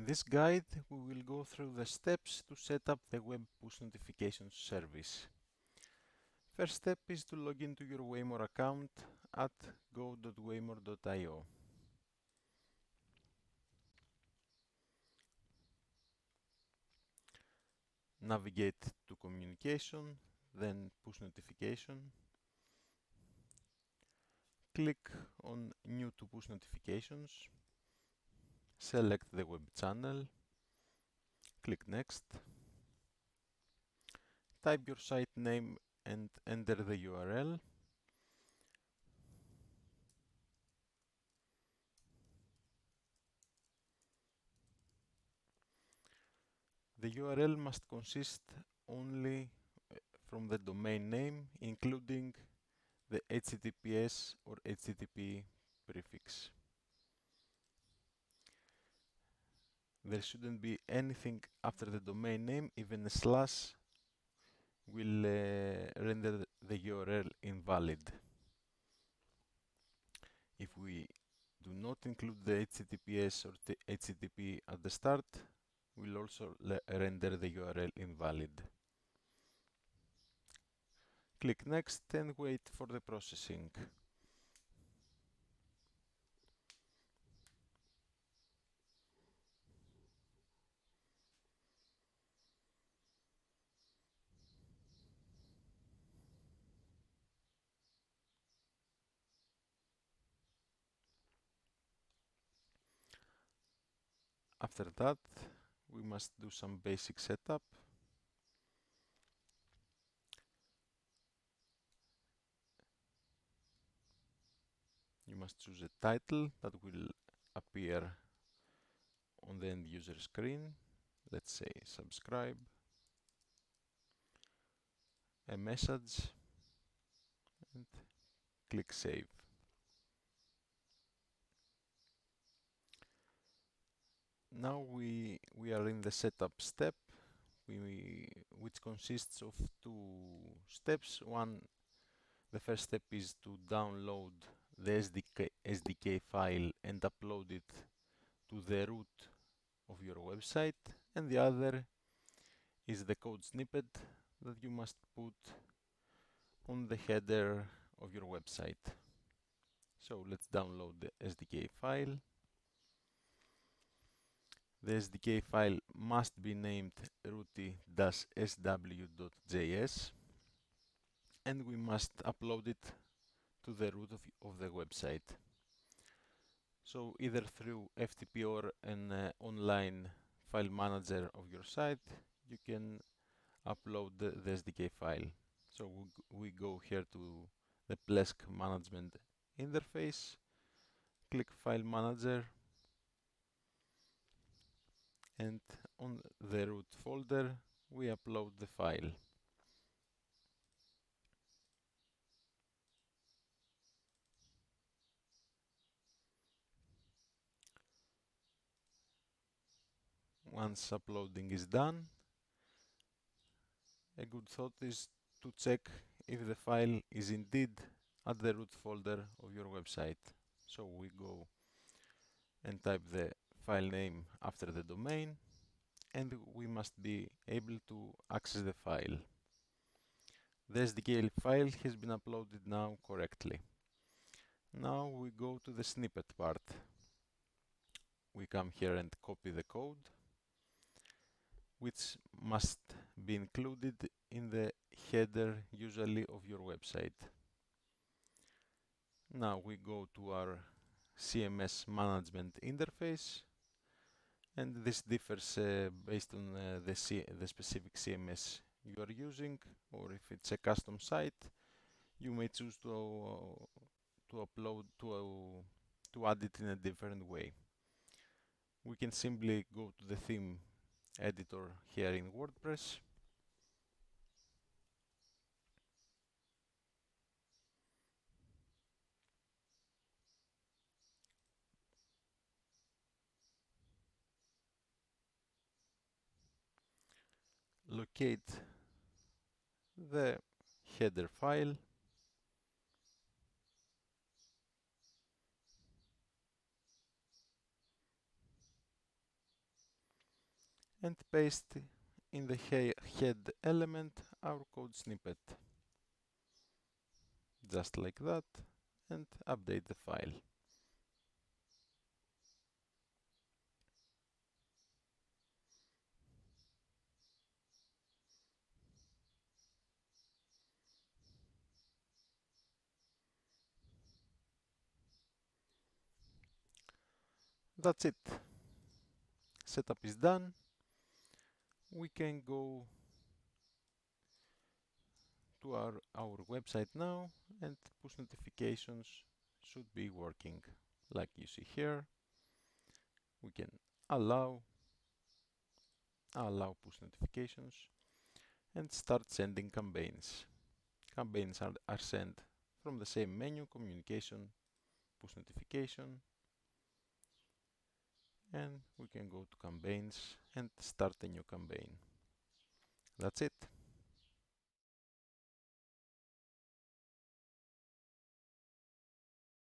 In this guide, we will go through the steps to set up the web push notifications service. First step is to log into your WayMore account at go.waymore.io. Navigate to communication, then push notification. Click on new to push notifications. Select the web channel. Click next. Type your site name and enter the URL. The URL must consist only from the domain name, including the HTTPS or HTTP prefix. There shouldn't be anything after the domain name, even a slash will render the URL invalid. If we do not include the HTTPS or the HTTP at the start, we'll also render the URL invalid. Click next and wait for the processing. After that, we must do some basic setup. You must choose a title that will appear on the end user screen. Let's say subscribe, a message, and click save. Now we are in the setup step, which consists of two steps. The first step is to download the SDK file and upload it to the root of your website, and the other is the code snippet that you must put on the header of your website. So let's download the SDK file. The SDK file must be named rooty-sw.js, and we must upload it to the root of the website. So either through FTP or an online file manager of your site, you can upload the SDK file. So we go here to the Plesk management interface, click File Manager, and on the root folder we upload the file. Once uploading is done, a good thought is to check if the file is indeed at the root folder of your website. So we go and type the file name after the domain, and we must be able to access the file. The SDK file has been uploaded now correctly. Now we go to the snippet part. We come here and copy the code, which must be included in the header usually of your website. Now we go to our CMS management interface, and this differs based on the specific CMS you are using, or if it's a custom site, you may choose to add it in a different way. We can simply go to the theme editor here in WordPress. Locate the header file, and paste in the head element our code snippet, just like that, and update the file. That's it. Setup is done. We can go to our website now, and push notifications should be working. Like you see here, we can allow push notifications and start sending campaigns. Campaigns are sent from the same menu, communication, push notification, and we can go to campaigns and start a new campaign. That's it.